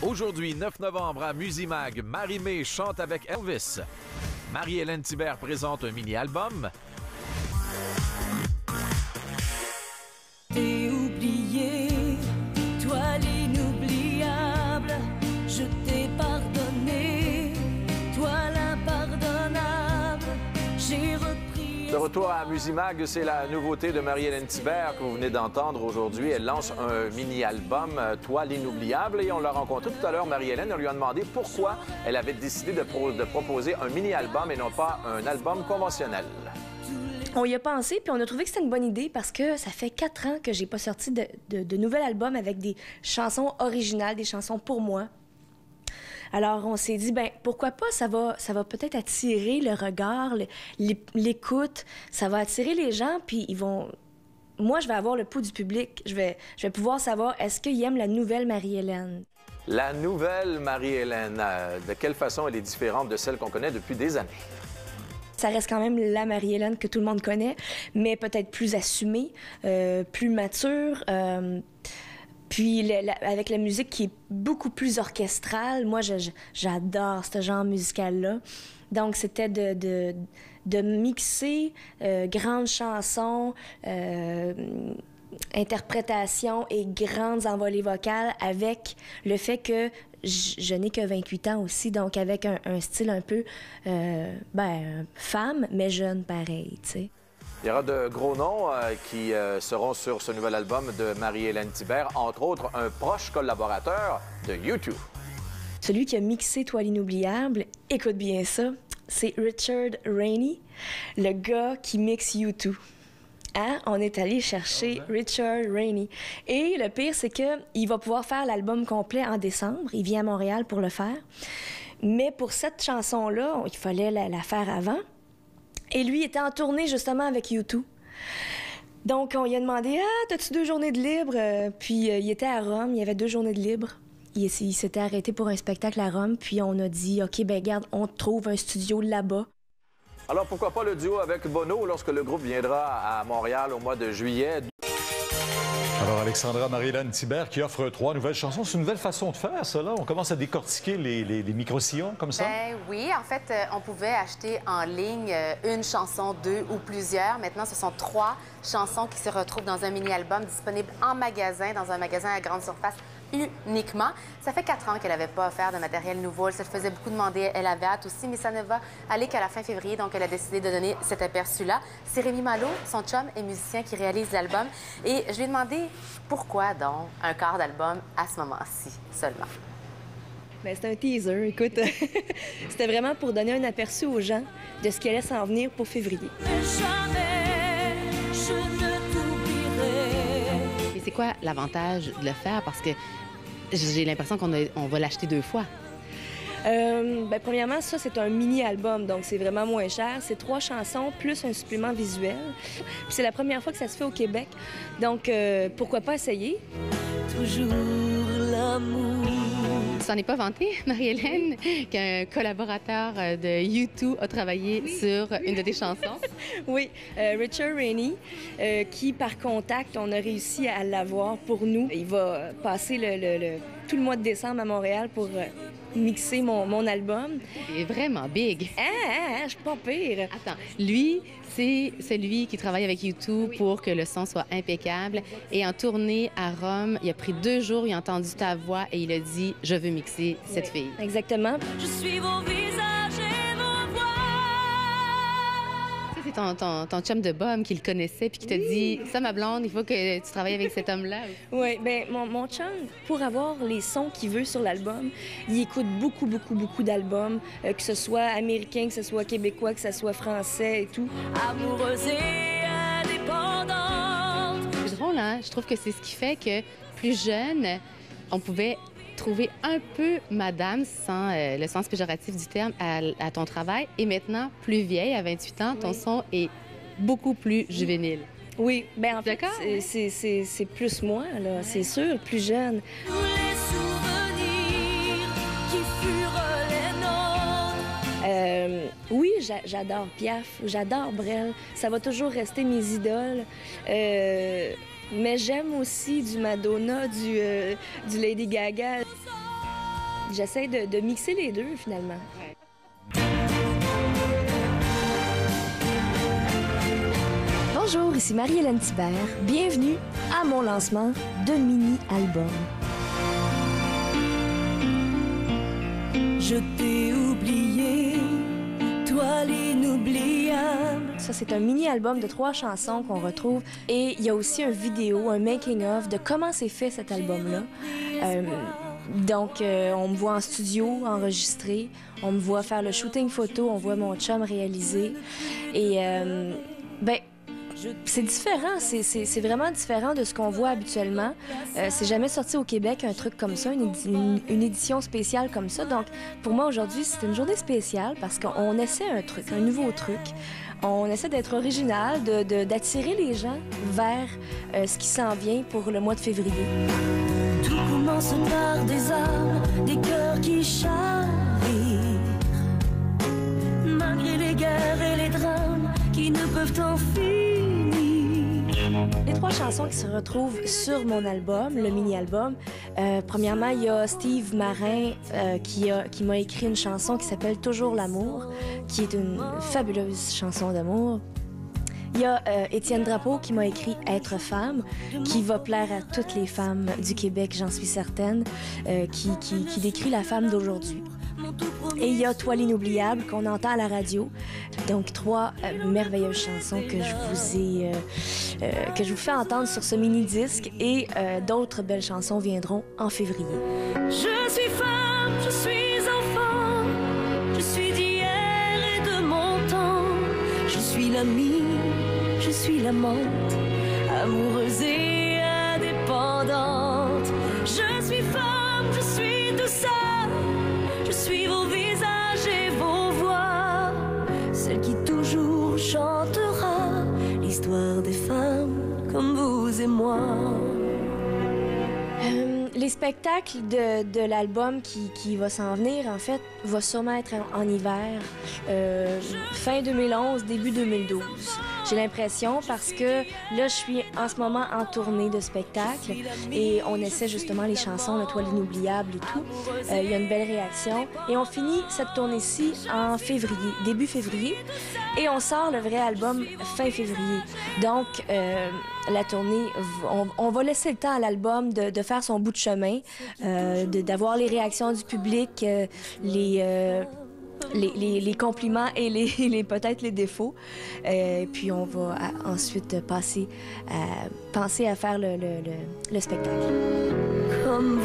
Aujourd'hui, 9 novembre, à Musimag, Marie-Mé chante avec Elvis. Marie-Hélène Thibert présente un mini-album. T'es oublié, toi l'inoubliable, je t'ai pardonné, toi l'impardonnable, j'ai repris... De retour à Musimag, c'est la nouveauté de Marie-Hélène Thibert que vous venez d'entendre aujourd'hui. Elle lance un mini-album, Toi l'inoubliable, et on l'a rencontré tout à l'heure, Marie-Hélène. On lui a demandé pourquoi elle avait décidé de proposer un mini-album et non pas un album conventionnel. On y a pensé, puis on a trouvé que c'était une bonne idée parce que ça fait 4 ans que j'ai pas sorti de nouvel album avec des chansons originales, des chansons pour moi. Alors, on s'est dit, ben pourquoi pas, ça va peut-être attirer le regard, l'écoute, ça va attirer les gens, puis ils vont... Moi, je vais avoir le pouls du public. Je vais pouvoir savoir, est-ce qu'ils aiment la nouvelle Marie-Hélène? La nouvelle Marie-Hélène, de quelle façon elle est différente de celle qu'on connaît depuis des années? Ça reste quand même la Marie-Hélène que tout le monde connaît, mais peut-être plus assumée, plus mature... Puis avec la musique qui est beaucoup plus orchestrale, moi j'adore ce genre musical-là. Donc c'était de mixer grandes chansons, interprétations et grandes envolées vocales avec le fait que je n'ai que 28 ans aussi, donc avec un style un peu femme, mais jeune pareil, tu sais. Il y aura de gros noms qui seront sur ce nouvel album de Marie-Hélène Thibert, entre autres un proche collaborateur de YouTube. Celui qui a mixé Toi l'inoubliable, écoute bien ça, c'est Richard Rainey, le gars qui mixe U2. Hein? On est allé chercher Richard Rainey. Et le pire, c'est qu'il va pouvoir faire l'album complet en décembre. Il vient à Montréal pour le faire. Mais pour cette chanson-là, il fallait la faire avant. Et lui était en tournée justement avec U2. Donc, on lui a demandé « Ah, t'as-tu 2 journées de libre? » Puis, il était à Rome, il y avait 2 journées de libre. Il s'était arrêté pour un spectacle à Rome, puis on a dit « OK, ben garde, on trouve un studio là-bas. » Alors, pourquoi pas le duo avec Bono lorsque le groupe viendra à Montréal au mois de juillet? Alors, Alexandra Marie-Hélène Thibert qui offre 3 nouvelles chansons. C'est une nouvelle façon de faire, ça, là. On commence à décortiquer les micro-sillons comme ça. Ben oui, en fait, on pouvait acheter en ligne une chanson, 2 ou plusieurs. Maintenant, ce sont 3 chansons qui se retrouvent dans un mini-album disponible en magasin, dans un magasin à grande surface uniquement. Ça fait 4 ans qu'elle n'avait pas offert de matériel nouveau. Elle se le faisait beaucoup demander. Elle avait hâte aussi, mais ça ne va aller qu'à la fin février. Donc, elle a décidé de donner cet aperçu-là. C'est Rémi Malo, son chum et musicien, qui réalise l'album. Et je lui ai demandé pourquoi, donc, un quart d'album à ce moment-ci seulement. Bien, c'est un teaser, écoute. C'était vraiment pour donner un aperçu aux gens de ce qui allait s'en venir pour février. Jamais je ne t'oublierai. Et c'est quoi l'avantage de le faire? Parce que j'ai l'impression qu'on va l'acheter 2 fois. Bien, premièrement, ça, c'est un mini-album, donc c'est vraiment moins cher. C'est 3 chansons plus un supplément visuel. Puis c'est la première fois que ça se fait au Québec. Donc, pourquoi pas essayer? Toujours l'amour. Tu t'en es pas vanté, Marie-Hélène, qu'un collaborateur de U2 a travaillé sur une de tes chansons? Oui, Richard Rainey, qui, par contact, on a réussi à l'avoir pour nous. Il va passer tout le mois de décembre à Montréal pour mixer mon album. Il est vraiment big. Je suis pas pire. Attends, lui, c'est celui qui travaille avec U2 pour que le son soit impeccable. Et en tournée à Rome, il a pris 2 jours, il a entendu ta voix et il a dit « Je veux mixer cette fille ». Exactement. Je suis vos visages et vos voix. C'est ton chum de bum qui le connaissait puis qui t'a dit « Ça, ma blonde, il faut que tu travailles avec cet homme-là ». Oui, bien, mon chum, pour avoir les sons qu'il veut sur l'album, il écoute beaucoup d'albums, que ce soit américain, que ce soit québécois, que ce soit français et tout. Amoureuse et indépendante. C'est drôle, hein? Je trouve que c'est ce qui fait que plus jeune, on pouvait trouver un peu madame, sans le sens péjoratif du terme, à ton travail. Et maintenant, plus vieille, à 28 ans, ton son est beaucoup plus juvénile. Oui, bien en fait, D'accord? c'est plus moi, là, c'est sûr, plus jeune. Tous les souvenirs qui furent les nôtres. Oui, j'adore Piaf, j'adore Brel. Ça va toujours rester mes idoles. Mais j'aime aussi du Madonna, du Lady Gaga. J'essaie de mixer les deux, finalement. Bonjour, ici Marie-Hélène Thibert. Bienvenue à mon lancement de mini-album. Je t'ai oublié, toi l'inoubliable. Ça, c'est un mini-album de 3 chansons qu'on retrouve. Et il y a aussi une vidéo, un making-of de comment s'est fait cet album-là. Donc, on me voit en studio, enregistré. On me voit faire le shooting photo. On voit mon chum réaliser. Et, c'est différent. C'est vraiment différent de ce qu'on voit habituellement. C'est jamais sorti au Québec, un truc comme ça, une édition spéciale comme ça. Donc, pour moi, aujourd'hui, c'est une journée spéciale parce qu'on essaie un truc, un nouveau truc. On essaie d'être original, d'attirer les gens vers ce qui s'en vient pour le mois de février. Tout commence par des armes, des cœurs qui chavirent. Malgré les guerres et les drames qui ne peuvent en finir. Les 3 chansons qui se retrouvent sur mon album, le mini-album, premièrement, il y a Steve Marin qui m'a écrit une chanson qui s'appelle « Toujours l'amour », qui est une fabuleuse chanson d'amour. Il y a Étienne Drapeau qui m'a écrit « Être femme », qui va plaire à toutes les femmes du Québec, j'en suis certaine, qui décrit la femme d'aujourd'hui. Et il y a « Toi l'inoubliable » qu'on entend à la radio. Donc, 3 merveilleuses chansons que je vous fais entendre sur ce mini-disque. Et d'autres belles chansons viendront en février. Je suis femme, je suis enfant, je suis d'hier et de mon temps. Je suis l'amie, je suis l'amante, amoureuse et indépendante. Je suis femme, je suis tout ça. Je suis vos visages et vos voix, celle qui toujours chantera l'histoire des femmes comme vous et moi. Les spectacles de l'album qui va s'en venir, en fait, va sûrement être en hiver, fin 2011, début 2012. J'ai l'impression parce que là, je suis en ce moment en tournée de spectacle et on essaie justement les chansons, le Toi l'inoubliable et tout. Il y a une belle réaction. Et on finit cette tournée-ci en février, début février. Et on sort le vrai album fin février. Donc, la tournée, on va laisser le temps à l'album de faire son bout de chemin, d'avoir les réactions du public, les compliments et peut-être les défauts. Puis on va ensuite penser à faire le spectacle. Comme